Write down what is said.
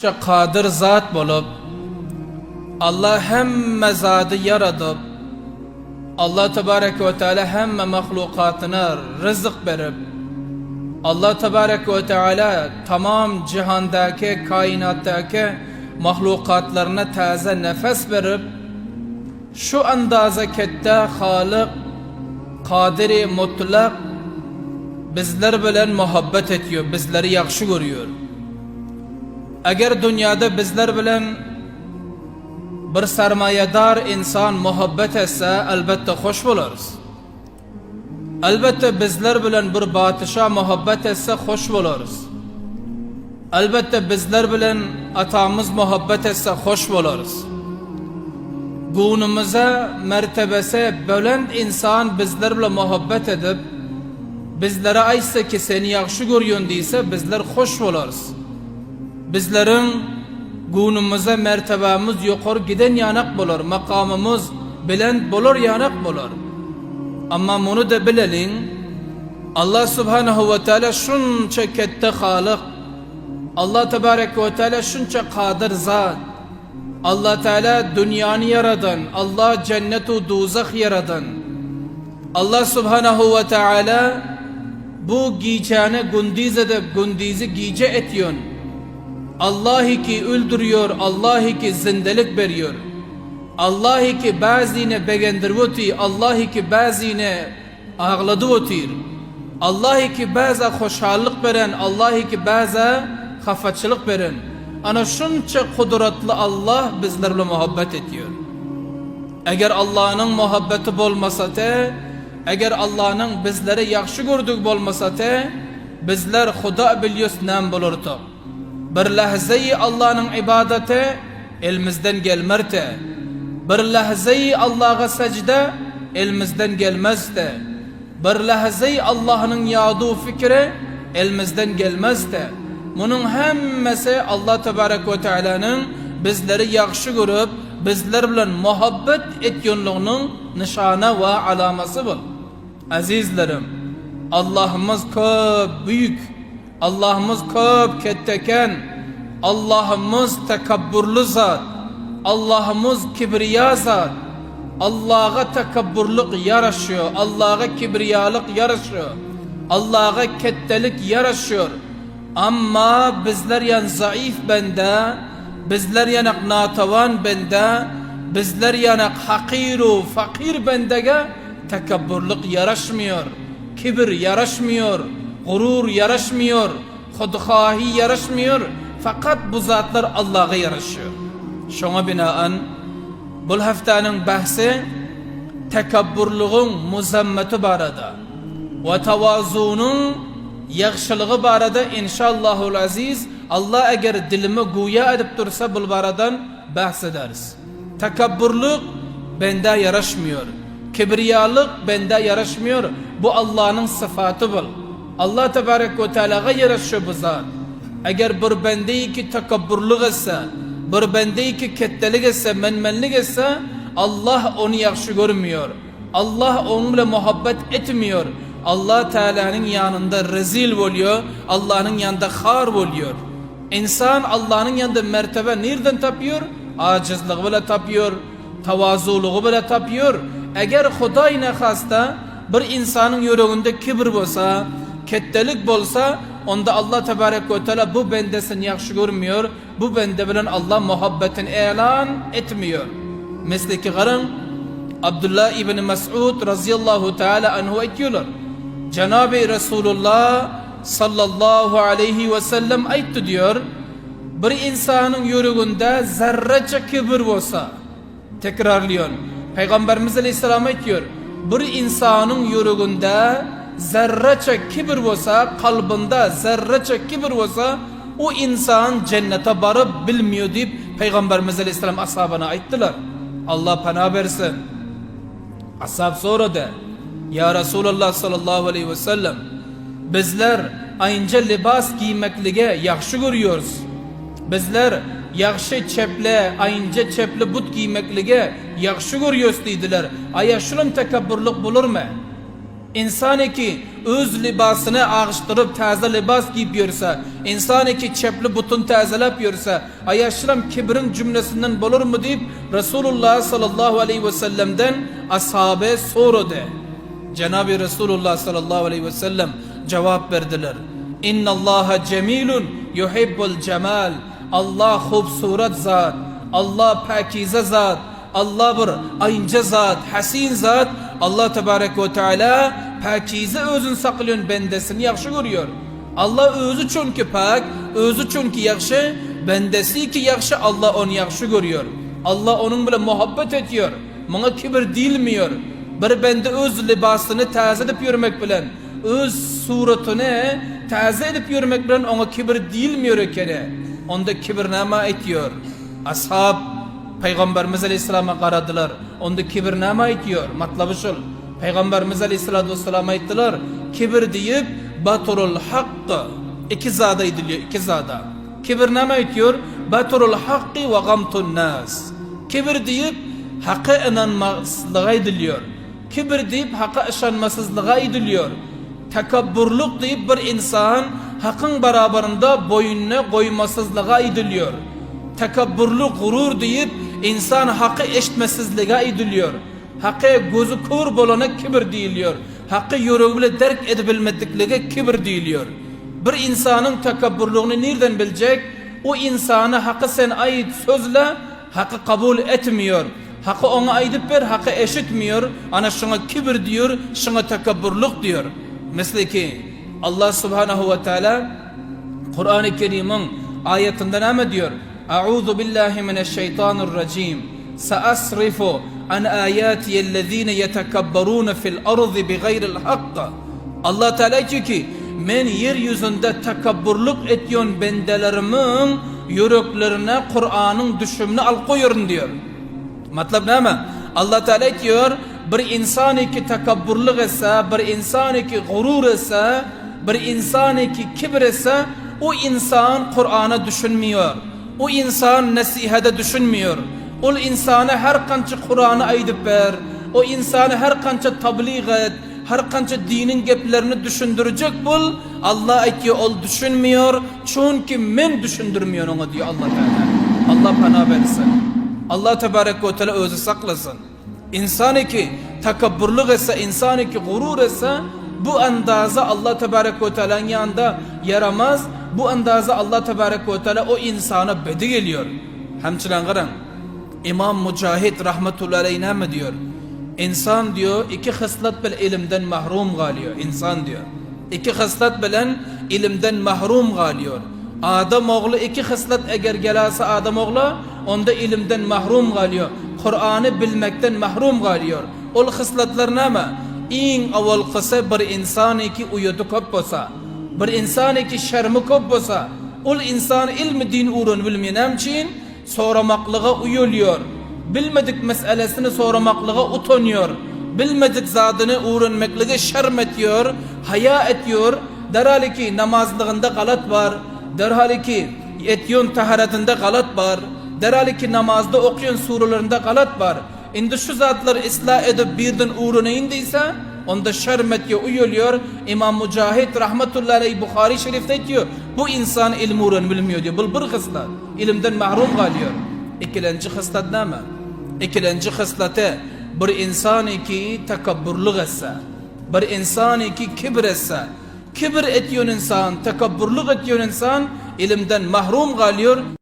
Qadir zat bolup, Allah hemme zatı yaradıp, Allah tebarek ve teala hemme mahlukatına rızık berip, Allah tebarek ve teala tamam cihandaki, kainattaki mahlukatlarına taze nefes verip, şu andaza kette Halik, Kadiri mutlak bizler bilen muhabbet ediyor, bizleri yakşı görüyor. Eğer dünyada bizler bilen bir sermayedar insan muhabbet etse elbette hoş buluruz. Elbette bizler bilen bir batışa muhabbet etse hoş buluruz. Elbette bizler bilen atamız muhabbet etse hoş buluruz. Günümüze mertebesi bölend insan bizler bilen muhabbet edip bizlere aytsa ki seni yakşı görüyorsun deyse bizler hoş buluruz. Bizlerin günümüze mertebemiz yukarı giden yanak bulur, makamımız bilend bulur, yanak bulur. Ama bunu da bilelim, Allah subhanahu ve teala şunça kette Halik, Allah tebarek ve teala şunça kadir zat, Allah teala dünyanı yaradan, Allah cennetu duzak yaradan, Allah subhanahu ve teala bu giyeceğine gündiz edip gündizi giyce etiyon. Allah ki öldürüyor, Allah ki zindelik veriyor. Allah ki bazine begendirvoti, Allah ki bazine ağladıvotir. Allah ki baza hoşhallık veren, Allah ki baza hafatçılık veren. Ana şunça kudretli Allah bizlerle muhabbet ediyor. Eğer Allah'ın muhabbeti olmasa te, eğer Allah'ın bizlere yakşı gördük olmasa te, bizler Huda biliyoruz nem bulurduk. Bir lahzeyi Allah'ın ibadeti elimizden gelmerte. Bir lahzeyi Allah'a secde elimizden gelmezde. Bir lahzeyi Allah'ın yadu fikri elimizden gelmezde. Bunun hemmesi Allah tebarek ve teala'nın bizleri yakşı görüp bizler bilen muhabbet etkenliğinin nişana ve alaması bu. Azizlerim, Allah'ımız çok büyük, Allah'ımız çok ketteken, Allah'ımız tekabburlu zat, Allah'ımız kibriya zat. Allah'a tekabburluk yaraşıyor, Allah'a kibriyalık yaraşıyor, Allah'a kettelik yaraşıyor. Ama bizler yan zayıf bende, bizler yanak natavan bende, bizler yanak hakiru fakir bendege tekabburluk yaraşmıyor, kibir yaraşmıyor, gurur yaraşmıyor, hudhahi yaraşmıyor. Fakat bu zatlar Allah'a yaraşıyor. Şuna binaen bu haftanın bahsi tekabburluğun muzammeti barada ve tavazunun yakşılığı barada inşallahul aziz Allah eğer dilimi güya edip dursa bu baradan bahsederiz. Tekabburluk bende yaraşmıyor, kibriyalık bende yaraşmıyor. Bu Allah'ın sıfatı bul. Allah tebarek ve teala'ya yaraşıyor bu zat. Eğer bir bende ki tekabburluk etse, bir bende ki kettelik etse, menmenlik etse, Allah onu yakşı görmüyor. Allah onunla muhabbet etmiyor. Allah Teala'nın yanında rezil oluyor, Allah'ın yanında khar oluyor. İnsan Allah'ın yanında mertebe nereden tapıyor? Acizliği bile tapıyor, tavazuluğu bile tapıyor. Eğer Huday nehasta bir insanın yüreğinde kibir olsa, kettelik olsa, onda Allah tebarek ve teala bu bendesini yakşı görmüyor, bu bende bilen Allah muhabbetini elan etmiyor. Mesela ki garın Abdullah ibn Mes'ud razıyallahu teala anhu ediyorlar. Cenab-ı Resulullah sallallahu aleyhi ve sellem ayıttı diyor, bir insanın yüreğinde zerrece kibir olsa, tekrarlıyor, Peygamberimiz aleyhisselam ayıtıyor, bir insanın yüreğinde zerrece kibir olsa, kalbinde zerrece kibir olsa, o insan cennete varıp bilmiyor deyip Peygamberimiz aleyhisselam ashabına ayıttılar. Allah pena versin. Ashab soradı, ya Resulullah sallallahu aleyhi ve sellem, bizler aynca libas giymeklige yakşı görüyoruz. Bizler yakşı çeple, aynca çeple but giymeklige yakşı görüyoruz dediler. Aya şunun tekabburluk bulur mu? İnsan ki öz libasını ağıştırıp taze libas giyip yürse, insan ki çepli butun tazelep yürse, ayaşıram kibrin cümlesinden bulur mu deyip Resulullah sallallahu aleyhi ve sellem'den ashabe sorudu. Cenab-ı Resulullah sallallahu aleyhi ve sellem cevap verdiler. İnnallaha cemilun yuhibbul cemal. Allah hubsurat zat, Allah pakize zat, Allah bir ayınca zat, hasin zat. Allah tebarek ve teala pakize özün saklıyorsun, bendesini yakşı görüyor. Allah özü çünkü pak, özü çünkü yakşı, bendesi ki yakşı, Allah onu yakşı görüyor. Allah onun bile muhabbet ediyor. Bana kibir değilmiyor. Bir bende öz libasını taze edip yürümek bilen, öz suratını taze edip yürümek bilen ona kibir değilmiyor ekene. Onda kibirnama ediyor. Ashab Peygamberimiz Aleyhisselam'a karadılar. Onda kibirnama ediyor. Matlabı şul. Peygamberimiz Aleyhisselatü Vesselam'a ettiler. Kibir deyip baturul hakkı. İki zada ediliyor. İki zada. Kibirnama ediyor. Baturul hakkı ve gamtun nas. Kibir deyip hakkı inanmazlığa ediliyor. Kibir deyip hakkı işanmasızlığa ediliyor. Tekabburluk deyip bir insan hakkın beraberinde boynuna koymasızlığa ediliyor. Tekabburluk, gurur deyip insan hakkı eşitmesizliğe ediliyor. Hakkı gözü kör bolana kibir deyiliyor. Hakkı yüreğiyle derk edebilmedikliğe kibir deyiliyor. Bir insanın tekabburluğunu nereden bilecek? O insanı hakkı sen ait sözle hakkı kabul etmiyor. Hakkı ona aydıp ver, hakkı eşitmiyor. Ana şuna kibir diyor, şuna tekabburluk diyor. Mesela ki Allah subhanahu ve teala Kur'an-ı Kerim'in ayetinden ne diyor? A'udhu billahi mineşşeytanirracim. Sa'asrifu an ayatiyellezine yetekabbarun fil ardı bighayril hakka. Allah Teala diyor ki men yeryüzünde tekabburluk ediyon bendelerimin yüreklerine Kur'an'ın düşümünü al koyuyorum diyor. Matlab ne mi? Allah Teala diyor bir insanı ki tekabburluk etse, bir insanı ki gurur etse, bir insanı ki kibir etse, o insan Kur'an'a düşünmüyor. O insan nesihede düşünmüyor. O insanı her kança Kur'an'ı aydıp ver. O insanı her kança tabliğ et. Her kança dinin geplerini düşündürecek bul. Allah aytiyor ol düşünmüyor. Çünkü men düşündürmüyor onu diyor Allah Teala. Allah bana versin. Allah Tebarek ve Teala özü saklasın. İnsanı ki tekabburluk etse, insanı ki gurur etse, bu andaza Allah Tebarek ve Teala'nın yanında yaramaz. Bu andaza Allah Tebarek ve Teala o insana bedi geliyor. Hemçilen garan İmam Mücahit rahmetullahi aleyhine mi diyor? İnsan diyor iki hıslat bile ilimden mahrum kalıyor. İnsan diyor iki hıslat bilen ilimden mahrum kalıyor. Adam oğlu iki hıslat eğer gelase Adam oğlu onda ilimden mahrum kalıyor. Kur'an'ı bilmekten mahrum kalıyor. O hıslatlar ne mi? En avval kısa bir insan ki uyudu kop olsa, bir insan ki şermi kop olsa, o insan ilmi din uğrun bilmeyen için soramaklığa uyuluyor. Bilmedik meselesini soramaklığa utanıyor. Bilmedik zadını öğrenmekliğe şerm ediyor, haya ediyor. Derhal ki namazlığında galat var. Derhal ki etyon taharetinde galat var. Derhal ki namazda okuyan surelerinde galat var. Indi şu zatlar ıslah edip birden uğruna indiyse onda şerm ediyor, uyuluyor. İmam Mücahit rahmetullahi aleyhi Bukhari şerifte diyor. Bu insan ilmi uğrun bilmiyor diyor. Bu bir hıslat. İlimden mahrum kalıyor. İkilenci hıslat ne mi? İkilenci hıslatı bir insanı ki tekabburluk etse, bir insanı ki kibir etse, kibir ediyor insan, tekabburluk ediyor insan, ilimden mahrum kalıyor.